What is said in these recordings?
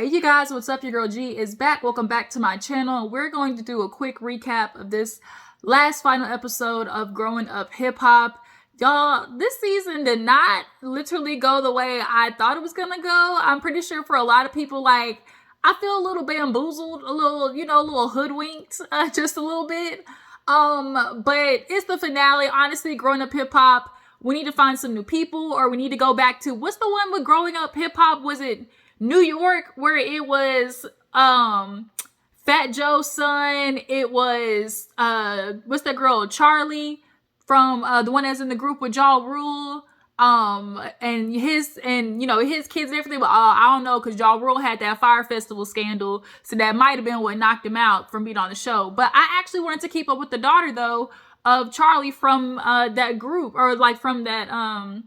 Hey you guys, what's up? Your girl G is back. Welcome back to my channel. We're going to do a quick recap of this last final episode of Growing Up Hip Hop. Y'all, this season did not literally go the way I thought it was gonna go. I'm pretty sure for a lot of people, like, I feel a little bamboozled, a little hoodwinked, just a little bit. But it's the finale. Honestly, Growing Up Hip Hop, we need to find some new people, or we need to go back to, what's the one with Growing Up Hip Hop? Was it New York, where it was Fat Joe's son? It was what's that girl, Charlie, from the one that's in the group with Ja Rule, and his kids and everything. But I don't know, because Ja Rule had that Fire Festival scandal, so that might have been what knocked him out from being on the show. But I actually wanted to keep up with the daughter though of Charlie from that group, or like from that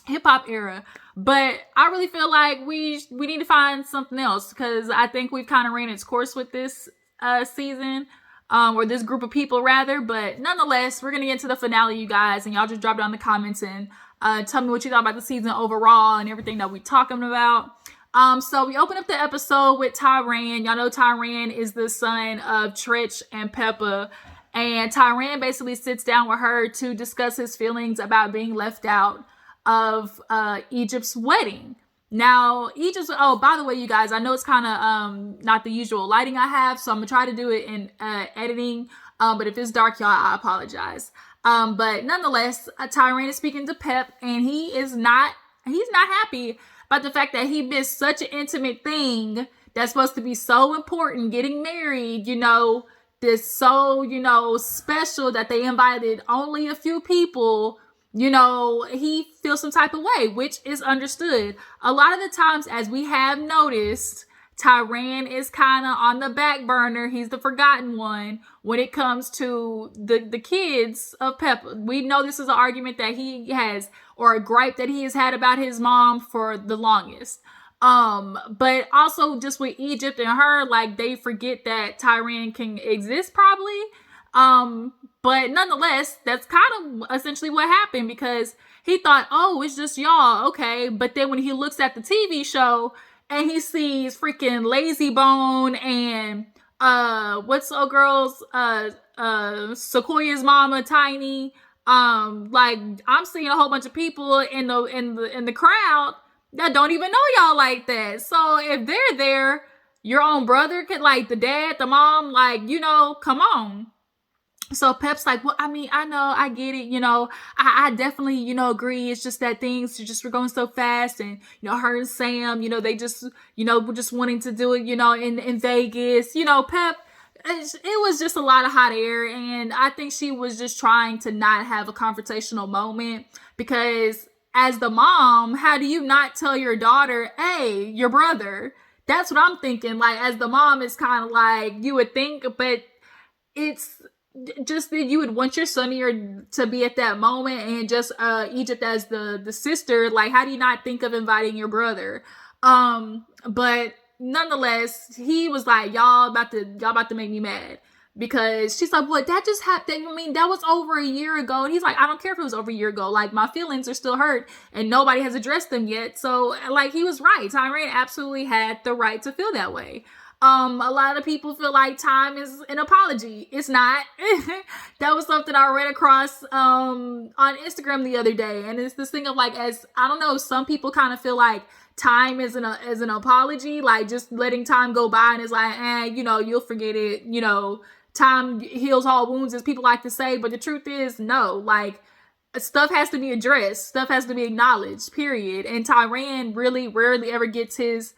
hip hop era. But I really feel like we need to find something else, because I think we've kind of ran its course with this season, or this group of people rather. But nonetheless, we're gonna get into the finale, you guys, and y'all just drop down in the comments and tell me what you thought about the season overall and everything that we talking about. So we open up the episode with Tyran. Y'all know Tyran is the son of Treach and Peppa. And Tyran basically sits down with her to discuss his feelings about being left out of Egypt's wedding. Now, oh, by the way, you guys, I know it's kind of not the usual lighting I have, so I'm gonna try to do it in editing. But if it's dark, y'all, I apologize. But nonetheless, Tyran is speaking to Pep, and he's not happy about the fact that he missed such an intimate thing that's supposed to be so important, getting married, this so, special, that they invited only a few people. He feels some type of way, which is understood. A lot of the times, as we have noticed, Tyran is kind of on the back burner. He's the forgotten one when it comes to the kids of Peppa. We know this is an argument that he has, or a gripe that he has had about his mom for the longest. But also just with Egypt and her, like, they forget that Tyran can exist probably. But nonetheless, that's kind of essentially what happened, because he thought, oh, it's just y'all, okay. But then when he looks at the TV show and he sees freaking Lazy Bone and what's old girl's Sequoia's mama, Tiny, like, I'm seeing a whole bunch of people in the crowd that don't even know y'all like that. So if they're there, your own brother could, like, the dad, the mom, like, come on. So Pep's like, well, I mean, I know, I get it, I definitely, agree. It's just that things just were going so fast, and, her and Sam, they just, were just wanting to do it, in Vegas, Pep, it was just a lot of hot air. And I think she was just trying to not have a confrontational moment, because as the mom, how do you not tell your daughter, hey, your brother? That's what I'm thinking. Like, as the mom, is kind of like, you would think, but it's just that you would want your son to be at that moment, and just Egypt as the sister. Like, how do you not think of inviting your brother? But nonetheless, he was like, y'all about to make me mad, because she's like, what, that just happened? I mean, that was over a year ago. And he's like, I don't care if it was over a year ago. Like, my feelings are still hurt, and nobody has addressed them yet. So, like, he was right. Tyran absolutely had the right to feel that way. A lot of people feel like time is an apology. It's not. That was something I read across on Instagram the other day, and it's this thing of, like, as I don't know, some people kind of feel like time is an apology, like just letting time go by, and it's like, you'll forget it. Time heals all wounds, as people like to say. But the truth is, no. Like, stuff has to be addressed. Stuff has to be acknowledged. Period. And Tyran really rarely ever gets his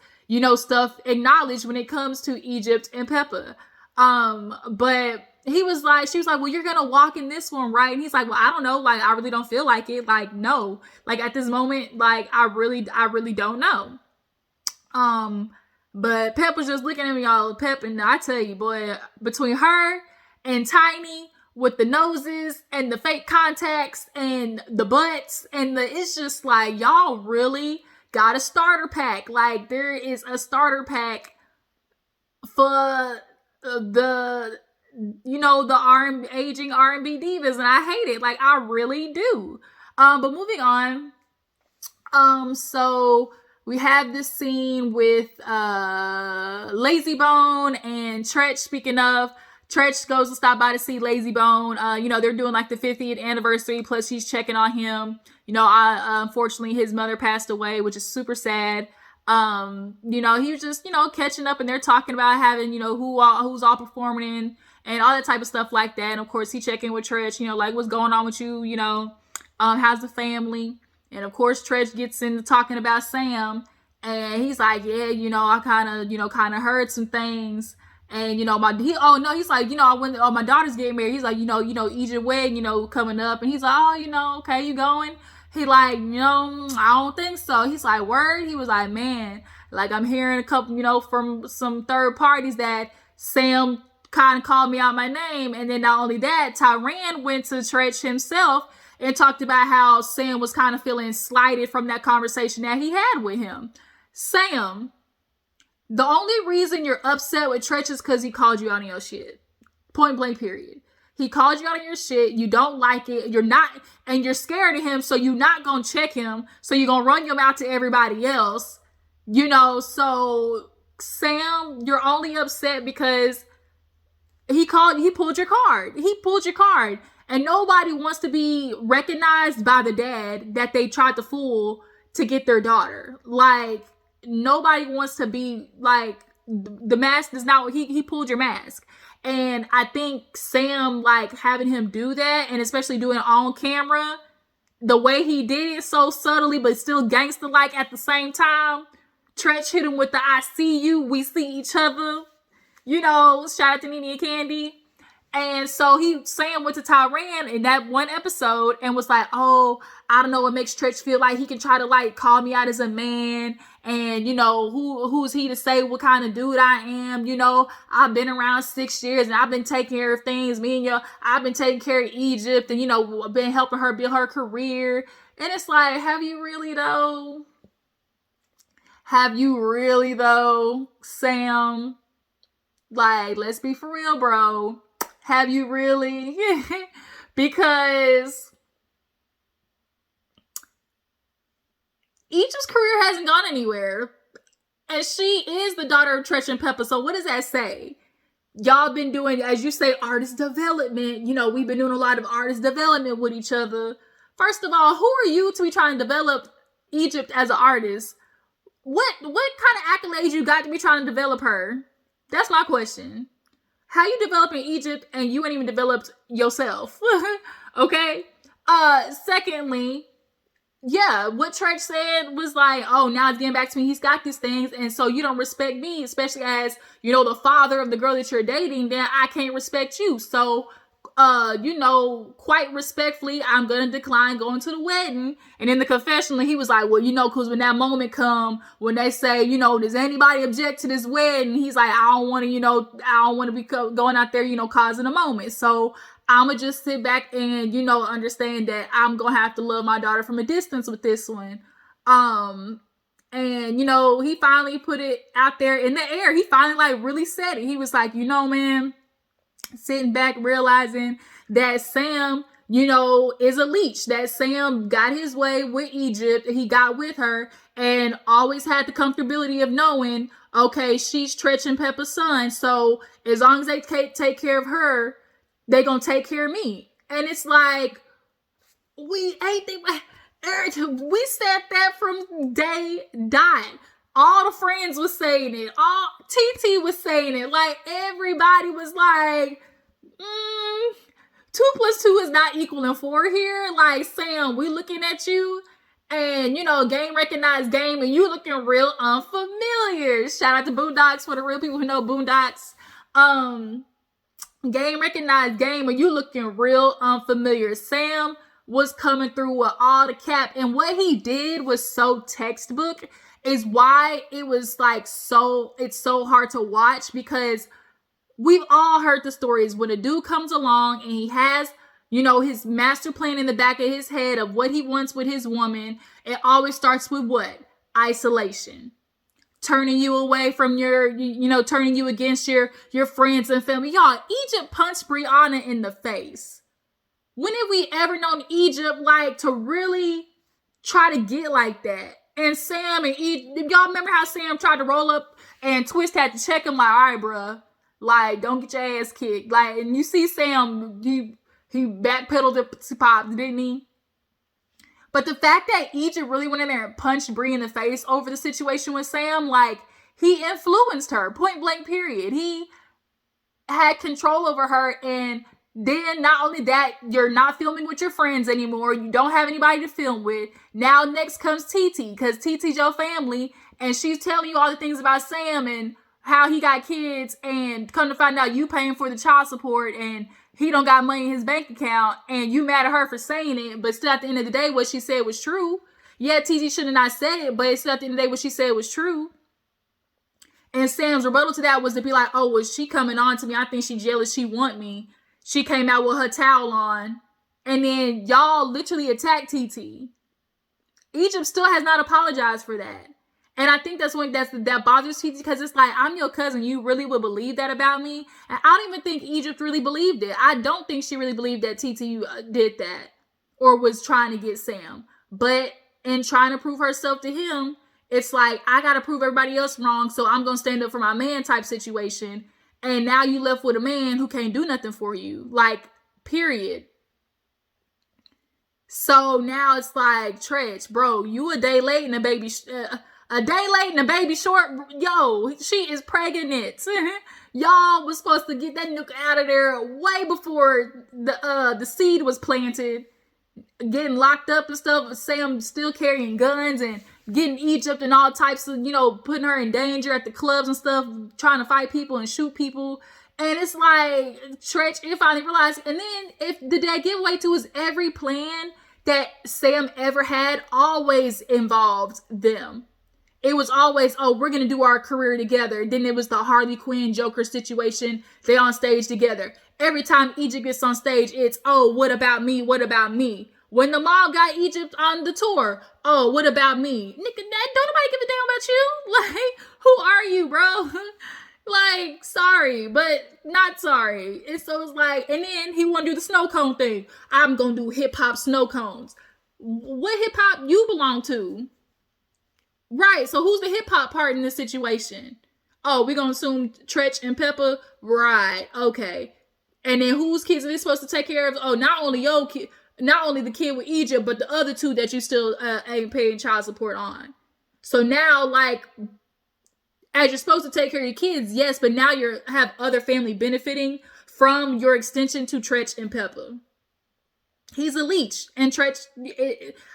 stuff acknowledged when it comes to Egypt and Peppa. But she was like, well, you're gonna walk in this one, right? And he's like, well, I don't know, like, I really don't feel like it. Like, no, like, at this moment, like, I really don't know. But Pep was just looking at me all Pep, and I tell you, boy, between her and Tiny with the noses and the fake contacts and the butts and it's just like, y'all really got a starter pack. Like, there is a starter pack for the aging R&B divas, and I hate it. Like, I really do. But moving on. So we have this scene with Lazy Bone and Treach. Speaking of, Treach goes to stop by to see Lazy Bone. They're doing like the 50th anniversary, plus she's checking on him. Unfortunately his mother passed away, which is super sad. He was just, catching up, and they're talking about having, who's all performing and all that type of stuff like that. And of course he checking with Treach, like, what's going on with you, how's the family? And of course Treach gets into talking about Sam, and he's like, yeah, I kind of heard some things. And, he's like, my daughter's getting married. He's like, Egypt wedding, coming up. And he's like, oh, okay, you going? He like, I don't think so. He's like, word? He was like, man, like, I'm hearing a couple, from some third parties that Sam kind of called me out my name. And then not only that, Tyran went to Treach himself and talked about how Sam was kind of feeling slighted from that conversation that he had with him. Sam, the only reason you're upset with Treach is because he called you out on your shit. Point blank, period. He called you out on your shit. You don't like it. You're not, and you're scared of him, so you're not going to check him. So you're going to run him out to everybody else. So Sam, you're only upset because he pulled your card. He pulled your card. And nobody wants to be recognized by the dad that they tried to fool to get their daughter. Like, nobody wants to be like, the mask does not, he pulled your mask. And I think Sam, like, having him do that, and especially doing it on camera, the way he did it so subtly but still gangster-like at the same time. Treach hit him with the I see you, we see each other. Shout out to Nene and Candy. And so Sam went to Tyran in that one episode and was like, oh, I don't know what makes Treach feel like he can try to, like, call me out as a man. And, who's he to say what kind of dude I am? I've been around 6 years and I've been taking care of things. I've been taking care of Egypt and, been helping her build her career. And it's like, have you really though? Have you really though, Sam? Like, let's be for real, bro. Have you really? Because Egypt's career hasn't gone anywhere. And she is the daughter of Treach and Pepper. So what does that say? Y'all been doing, as you say, artist development. We've been doing a lot of artist development with each other. First of all, who are you to be trying to develop Egypt as an artist? What kind of accolades you got to be trying to develop her? That's my question. How you developing Egypt and you ain't even developed yourself? Okay. Secondly, yeah, what Treach said was like, oh, now it's getting back to me. He's got these things. And so you don't respect me, especially as, the father of the girl that you're dating, then I can't respect you. So, quite respectfully, I'm going to decline going to the wedding. And in the confessional, he was like, well, because when that moment come, when they say, does anybody object to this wedding? He's like, I don't want to be going out there, causing a moment. So I'm going to just sit back and, understand that I'm going to have to love my daughter from a distance with this one. And, he finally put it out there in the air. He finally, like, really said it. He was like, man, sitting back, realizing that Sam, is a leech, that Sam got his way with Egypt. He got with her and always had the comfortability of knowing, okay, she's Treach and Pepper's son. So as long as they take care of her, they gonna take care of me. And it's like, we said that from day dot. All the friends was saying it. All TT was saying it. Like, everybody was like, 2 + 2 is not equaling 4 here. Like, Sam, we looking at you and, game recognized game, and you looking real unfamiliar. Shout out to Boondocks for the real people who know Boondocks. Game recognized game, and you looking real unfamiliar. Sam was coming through with all the cap, and what he did was so textbook. Is why it was like it's so hard to watch, because we've all heard the stories when a dude comes along and he has, his master plan in the back of his head of what he wants with his woman. It always starts with what? Isolation. Turning you away from turning you against your friends and family. Y'all, Egypt punched Brianna in the face. When have we ever known Egypt, like, to really try to get like that? And Sam and y'all remember how Sam tried to roll up and Twist had to check him like, all right, bruh, like, don't get your ass kicked. Like, and you see Sam, he backpedaled to Pop, didn't he? But the fact that Egypt really went in there and punched Bree in the face over the situation with Sam, like, he influenced her, point blank period. He had control over her, and then not only that, you're not filming with your friends anymore. You don't have anybody to film with. Now next comes TT, because TT's your family, and she's telling you all the things about Sam and how he got kids, and come to find out you paying for the child support, and he don't got money in his bank account, and you mad at her for saying it, but still at the end of the day, what she said was true. Yeah, TT should have not said it, but still at the end of the day, what she said was true. And Sam's rebuttal to that was to be like, oh, was she coming on to me? I think she jealous. She want me. She came out with her towel on. And then y'all literally attacked TT. Egypt still has not apologized for that. And I think that's when that bothers TT, because it's like, I'm your cousin. You really would believe that about me? And I don't even think Egypt really believed it. I don't think she really believed that TT did that or was trying to get Sam. But in trying to prove herself to him, it's like, I got to prove everybody else wrong, so I'm going to stand up for my man type situation. And now you left with a man who can't do nothing for you. Like, period. So now it's like, Treach, bro, you a day late and a baby short. Yo, she is pregnant. Y'all was supposed to get that nuke out of there way before the seed was planted. Getting locked up and stuff. Sam still carrying guns and getting Egypt and all types of, putting her in danger at the clubs and stuff, trying to fight people and shoot people. And it's like, Treach, it finally realized. And then if the dad giveaway to his every plan that Sam ever had always involved them. It was always, oh, we're going to do our career together. Then it was the Harley Quinn Joker situation. They on stage together. Every time Egypt gets on stage, it's, oh, what about me? What about me? When the mall got Egypt on the tour, oh, what about me? Nigga, don't nobody give a damn about you. Like, who are you, bro? Like, sorry, but not sorry. And so it's like, and then he want to do the snow cone thing. I'm going to do hip hop snow cones. What hip hop you belong to? Right, so who's the hip hop part in this situation? Oh, we're going to assume Treach and Pepper? Right, okay. And then whose kids are they supposed to take care of? Oh, not only your kid, not only the kid with Egypt, but the other two that you still ain't paying child support on. So now, like, as you're supposed to take care of your kids, yes, but now you have other family benefiting from your extension to Treach and Pepper. He's a leech. And Treach,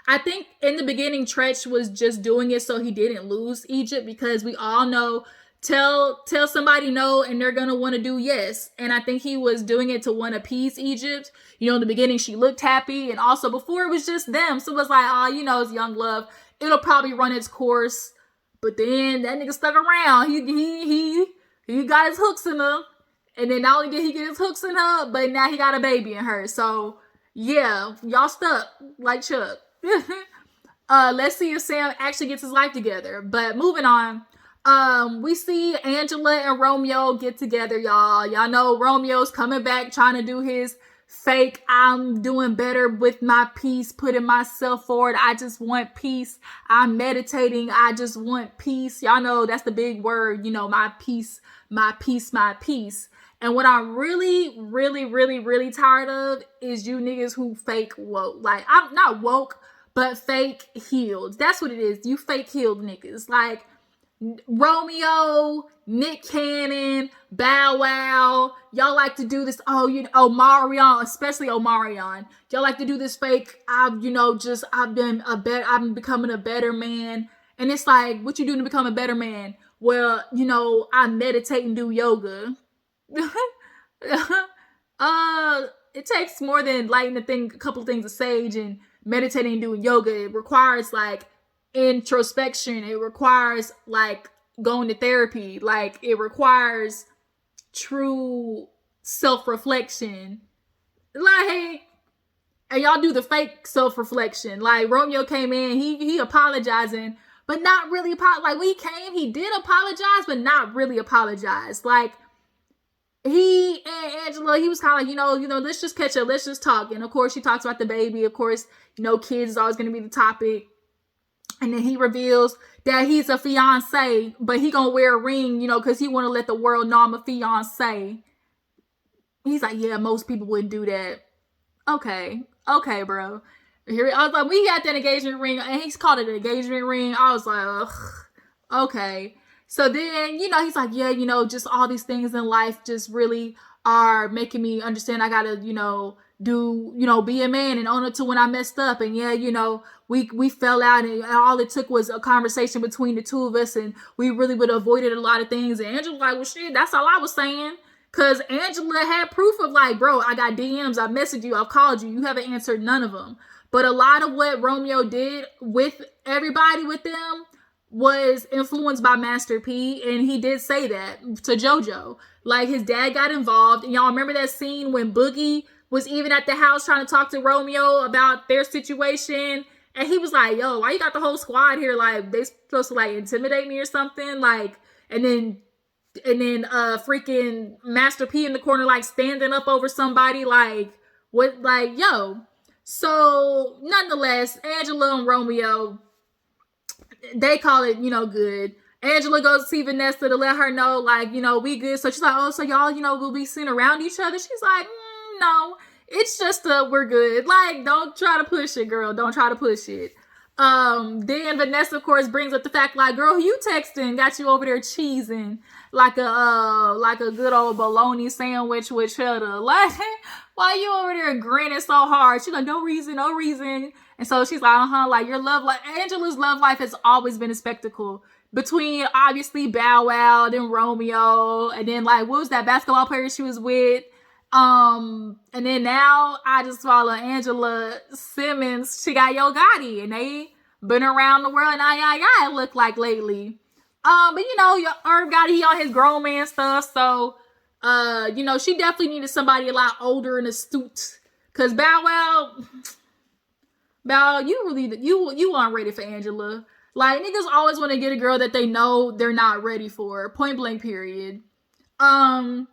I think in the beginning, Treach was just doing it so he didn't lose Egypt, because we all know, tell somebody no and they're going to want to do yes. And I think he was doing it to want to appease Egypt. In the beginning, she looked happy. And also before it was just them. So it was like, oh, it's young love. It'll probably run its course. But then that nigga stuck around. He got his hooks in her. And then not only did he get his hooks in her, but now he got a baby in her. So yeah, y'all stuck like Chuck. Let's see if Sam actually gets his life together. But moving on, we see Angela and Romeo get together, y'all. Y'all know Romeo's coming back trying to do his fake, I'm doing better with my peace, putting myself forward. I just want peace. I'm meditating. I just want peace. Y'all know that's the big word, my peace, my peace, my peace. And what I'm really, really, really, really tired of is you niggas who fake woke. Like, I'm not woke, but fake healed. That's what it is. You fake healed niggas. Like, Romeo, Nick Cannon, Bow Wow. Y'all like to do this. Omarion, especially Omarion. Y'all like to do this fake. I've been becoming a better man. And it's like, what you doing to become a better man? Well, I meditate and do yoga. It takes more than lighting a couple of things of sage and meditating and doing yoga. It requires like introspection. It requires like going to therapy. Like, it requires true self-reflection. Like, and y'all do the fake self-reflection. Like, Romeo came in, he apologizing, but not really like when he came, he did apologize, but not really apologize. Like, he and Angela, he was kind of like, let's just catch up, let's just talk. And of course, she talks about the baby. Of course, kids is always going to be the topic. And then he reveals that he's a fiance, but he gonna wear a ring, you know, because he want to let the world know I'm a fiance. He's like, yeah, most people wouldn't do that. Okay, bro. Here, I was like, we got that engagement ring, and he's called it an engagement ring. I was like, ugh, okay. So then, you know, he's like, yeah, you know, just all these things in life just really are making me understand I gotta, you know, be a man and own up to when I messed up. And yeah, you know, we fell out, and all it took was a conversation between the two of us, and we really would have avoided a lot of things. And Angela's like, well, shit, that's all I was saying. Because Angela had proof of like, bro, I got DMs, I messaged you, I've called you, you haven't answered none of them. But a lot of what Romeo did with everybody with them was influenced by Master P, and he did say that to JoJo. Like, his dad got involved, and y'all remember that scene when Boogie was even at the house trying to talk to Romeo about their situation, and he was like, yo, why you got the whole squad here? Like, they supposed to like intimidate me or something? Like, and then freaking Master P in the corner like standing up over somebody, like, what, like, yo. So nonetheless, Angela and Romeo, they call it, you know, good. Angela goes to see Vanessa to let her know, like, you know, we good. So she's like, oh, so y'all, you know, will be seen around each other? She's like, no, it's just we're good. Like, don't try to push it, girl. Don't try to push it. Then Vanessa, of course, brings up the fact, like, girl, who you texting got you over there cheesing like a good old bologna sandwich with cheddar. Like, why you over there grinning so hard? She's like, no reason. And so she's like, like, your love life, Angela's love life has always been a spectacle. Between obviously Bow Wow, then Romeo, and then like, what was that basketball player she was with? And then now I just follow Angela Simmons. She got Yo Gotti, and they been around the world, and it look like lately. But you know, Herb Gotti, he on his grown man stuff, so you know, she definitely needed somebody a lot older and astute. Cause Bow, you really you aren't ready for Angela. Like, niggas always want to get a girl that they know they're not ready for. Point blank, period. So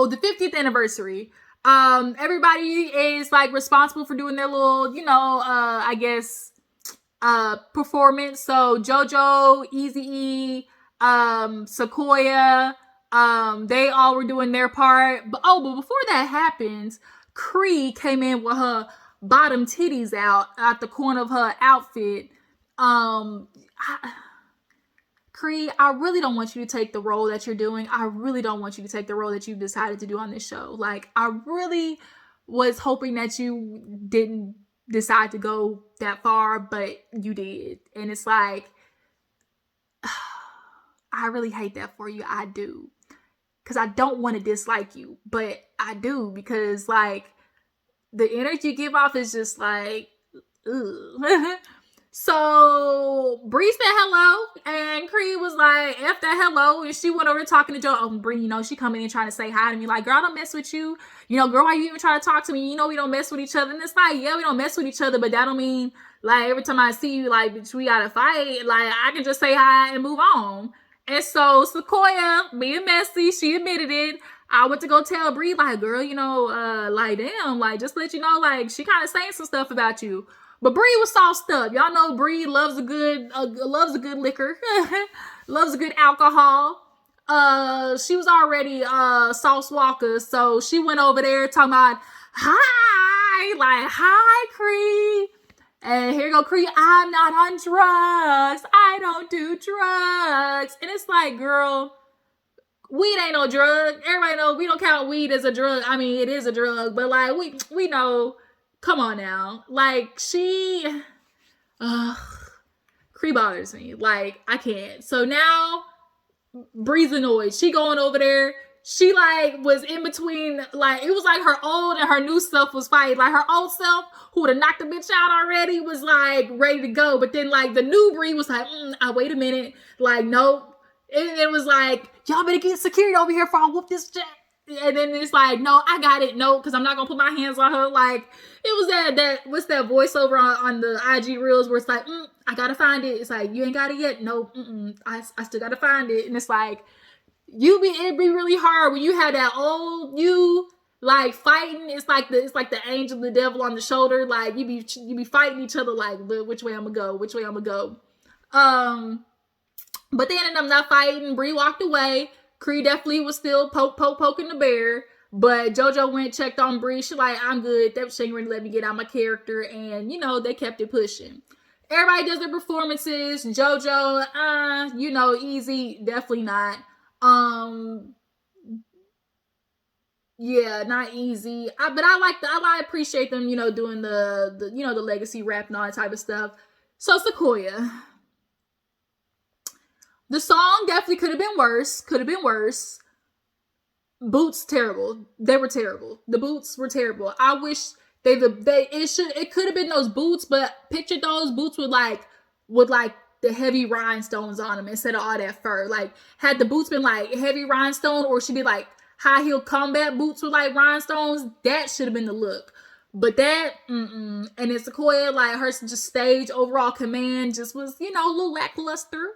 the 50th anniversary, everybody is like responsible for doing their little, you know, I guess, performance. So JoJo, Eazy-E, Sequoia, they all were doing their part. But before that happens, Cree came in with her bottom titties out at the corner of her outfit. Cree, I really don't want you to take the role that you're doing. I really don't want you to take the role that you've decided to do on this show. Like, I really was hoping that you didn't decide to go that far, but you did. And it's like, I really hate that for you. I do. Because I don't want to dislike you, but I do, because like, the energy you give off is just like, ugh. So Bree said hello, and Cree was like, F that hello, and she went over talking to Joe. Oh, Bree, you know, she coming in trying to say hi to me, like, girl, I don't mess with you. You know, girl, why you even trying to talk to me? You know, we don't mess with each other. And it's like, yeah, we don't mess with each other, but that don't mean, like, every time I see you, like, bitch, we gotta fight. Like, I can just say hi and move on. And so Sequoia, being messy, she admitted it. I went to go tell Bree, like, girl, you know, like, damn, like, just to let you know, like, she kind of saying some stuff about you. But Bree was sauced up. Y'all know Bree loves a good liquor, loves a good alcohol. She was already Sauce Walker, so she went over there talking about hi Cree, and here go Cree. I'm not on drugs. I don't do drugs, and it's like, girl, weed ain't no drug. Everybody know we don't count weed as a drug. I mean, it is a drug, but like we know. Come on now. Like, she, Cree bothers me. Like, I can't. So now, Bree's annoyed. She going over there. She, like, was in between, like, it was like her old and her new self was fighting. Like, her old self, who would have knocked the bitch out already, was, like, ready to go. But then, like, the new Bree was like, wait a minute. Like, nope. And it was like, y'all better get security over here before I whoop this jack. And then it's like, no, I got it. No, because I'm not going to put my hands on her. Like, it was that what's that voiceover on the IG Reels where it's like, I got to find it. It's like, you ain't got it yet? No, I still got to find it. And it's like, it'd be really hard when you have that old you like fighting. It's like the angel, the devil on the shoulder. Like you be fighting each other. Like, which way I'm gonna go? Which way I'm gonna go? But they ended up not fighting. Bree walked away. Cree definitely was still poking the bear. But JoJo went, checked on Bree. She like, I'm good. That she ain't ready to let me get out my character. And, they kept it pushing. Everybody does their performances. JoJo, easy. Definitely not. Yeah, not easy. But I appreciate them, doing the legacy rap and all that type of stuff. So Sequoia. The song definitely could have been worse. Boots terrible. They were terrible. The boots were terrible. I wish it could have been those boots, but picture those boots with the heavy rhinestones on them instead of all that fur. Like, had the boots been like heavy rhinestone, or should be like high heel combat boots with like rhinestones, that should have been the look. But that, and it's Sequoia, like her just stage overall command just was, a little lackluster.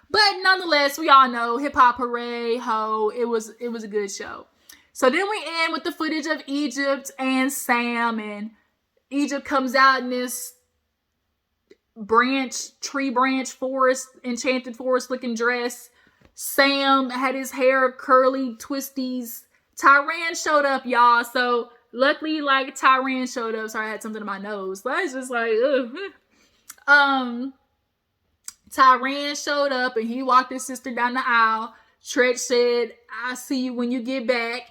But nonetheless, we all know hip hop, hooray, ho! It was a good show. So then we end with the footage of Egypt and Sam, and Egypt comes out in this tree branch forest, enchanted forest looking dress. Sam had his hair curly, twisties. Tyran showed up, y'all. So luckily, like, Tyran showed up. Sorry, I had something in my nose. But it's just like, ugh. Tyran showed up and he walked his sister down the aisle. Treach said, I'll see you when you get back.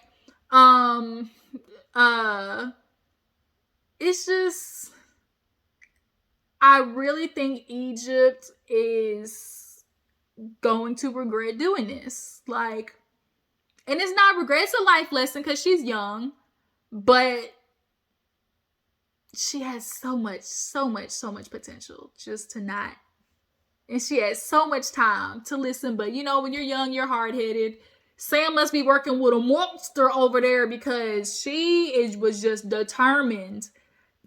It's just, I really think Egypt is going to regret doing this. Like, and it's not regret, it's a life lesson because she's young, but she has so much potential just to not. And she has so much time to listen. But, when you're young, you're hard-headed. Sam must be working with a monster over there because was just determined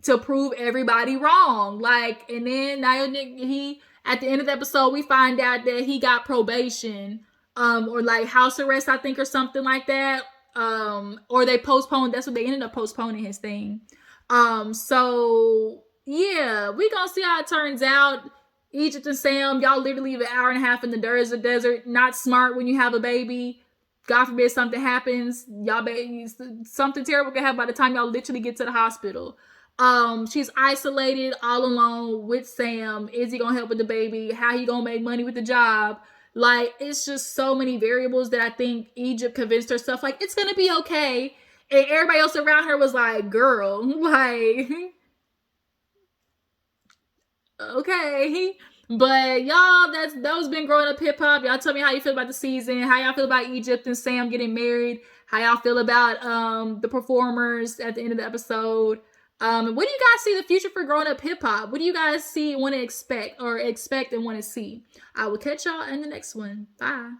to prove everybody wrong. Like, and then at the end of the episode, we find out that he got probation, or like house arrest, I think, or something like that. Or they postponed. That's what they ended up postponing his thing. So yeah, we gonna see how it turns out. Egypt and Sam, y'all literally live an hour and a half in the desert. Not smart when you have a baby. God forbid something happens. Something terrible can happen by the time y'all literally get to the hospital. She's isolated, all alone with Sam. Is he gonna help with the baby? How he gonna make money with the job? Like, it's just so many variables that I think Egypt convinced herself, like, it's gonna be okay. And everybody else around her was like, girl, like, okay. But y'all, that's been Growing Up Hip Hop. Y'all tell me how you feel about the season, how y'all feel about Egypt and Sam getting married, how y'all feel about the performers at the end of the episode. What do you guys see the future for Growing Up Hip Hop? What do you guys see and want to expect and want to see? I will catch y'all in the next one. Bye.